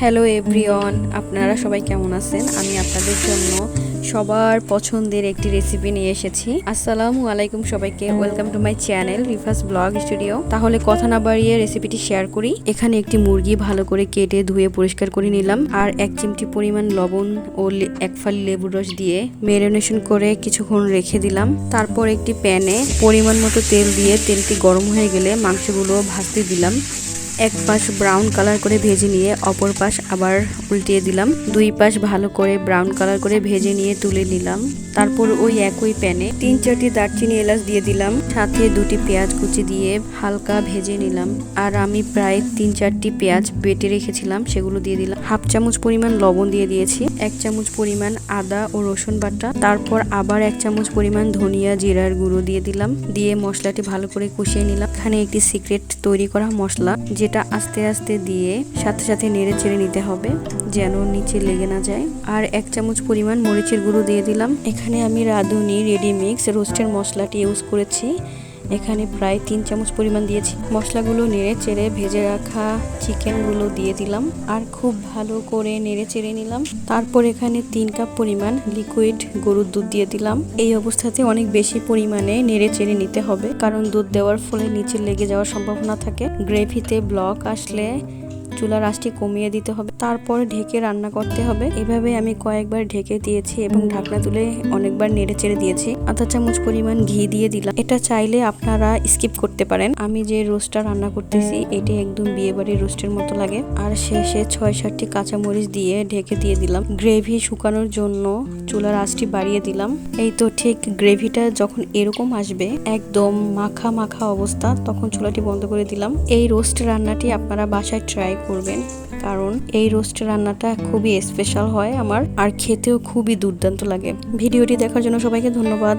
Hello everyone, আপনারা সবাই কেমন আছেন? আমি আপনাদের জন্য সবার পছন্দের একটি রেসিপি নিয়ে এসেছি। আসসালামু আলাইকুম সবাইকে, welcome to my channel Rifas blog studio. তাহলে কথা না বাড়িয়ে রেসিপিটি শেয়ার করি। এখানে একটি মুরগি ভালো করে কেটে ধুয়ে পরিষ্কার করে নিলাম, আর 1 চিমটি পরিমাণ লবণ ও 1 ফালি লেবুর রস দিয়ে ম্যারিনেশন করে কিছুক্ষণ রেখে দিলাম। তারপর একটি প্যানে পরিমাণ মতো তেল দিয়ে তেলটি গরম হয়ে গেলে মাংসগুলো ভাজতে দিলাম। এক পাশ ব্রাউন কালার করে ভেজে নিয়ে অপর পাশ আবার উল্টিয়ে দিলাম। দুই পাশ ভালো করে ব্রাউন কালার করে ভেজে নিয়ে তুলে নিলাম। তারপর ওই একই প্যানে 3-4টি দারচিনি এলাচ দিয়ে দিলাম, সাথে 2টি পেঁয়াজ কুচি দিয়ে হালকা ভেজে নিলাম। আর আমি প্রায় 3-4টি পেঁয়াজ বেটে রেখেছিলাম, সেগুলো দিয়ে দিলাম। হাফ চামচ পরিমাণ লবণ দিয়ে দিয়েছি, 1 চামচ পরিমাণ আদা ও রসুন বাটা, তারপর আবার 1 চামচ পরিমাণ ধনিয়া জিরার গুঁড়ো দিয়ে দিলাম। দিয়ে মশলাটি ভালো করে কষিয়ে নিলাম। এখানে একটি সিক্রেট তৈরি করা মশলা, যেটা আস্তে আস্তে দিয়ে সাথে সাথে নেড়ে চেড়ে নিতে হবে যেন নিচে লেগে না যায়। আর 1 চামচ পরিমাণ মরিচের গুঁড়ো দিয়ে দিলাম। এখানে আমি রাঁধুনি রেডি মিক্স রোস্টের মশলাটি ইউজ করেছি। এখানে প্রায় 3 চামচ পরিমাণ দিয়েছি। মশলাগুলো নেড়ে চেড়ে ভেজে রাখা চিকেনগুলো দিয়ে দিলাম আর খুব ভালো করে নেড়ে চেড়ে নিলাম। তারপর এখানে 3 কাপ পরিমাণ লিকুইড গরুর দুধ দিয়ে দিলাম। এই অবস্থাতে অনেক বেশি পরিমাণে নেড়ে চেড়ে নিতে হবে, কারণ দুধ দেওয়ার ফলে নিচে লেগে যাওয়ার সম্ভাবনা থাকে। গ্রেভিতে ব্লক আসলে চুলার আঁচটি কমিয়ে দিতে হবে, তারপর ঢেকে রান্না করতে হবে। এভাবে আমি কয়েকবার ঢেকে দিয়েছি এবং ঢাকনা তুলে অনেকবার নেড়ে চেড়ে দিয়েছি। আধা চামচ পরিমাণ ঘি দিয়ে দিলাম। এটা চাইলে আপনারা স্কিপ করতে পারেন। আমি যে রোস্টটা রান্না করতেছি এটি একদম বিয়েবাড়ির রোস্টের মতো লাগে। আর শেষে 6-7টি কাঁচামরিচ দিয়ে ঢেকে দিয়ে দিলাম। গ্রেভি শুকানোর জন্য চুলার আঁচটি বাড়িয়ে দিলাম। এই তো ঠিক গ্রেভিটা যখন এরকম আসবে, একদম মাখা মাখা অবস্থা, তখন চুলাটি বন্ধ করে দিলাম। এই রোস্ট রান্নাটি আপনারা বাসায় ট্রাই করবেন, কারণ এই রোস্ট রান্নাটা খুবই স্পেশাল হয় আমার, আর খেতেও খুবই দুর্দান্ত লাগে। ভিডিওটি দেখার জন্য সবাইকে ধন্যবাদ।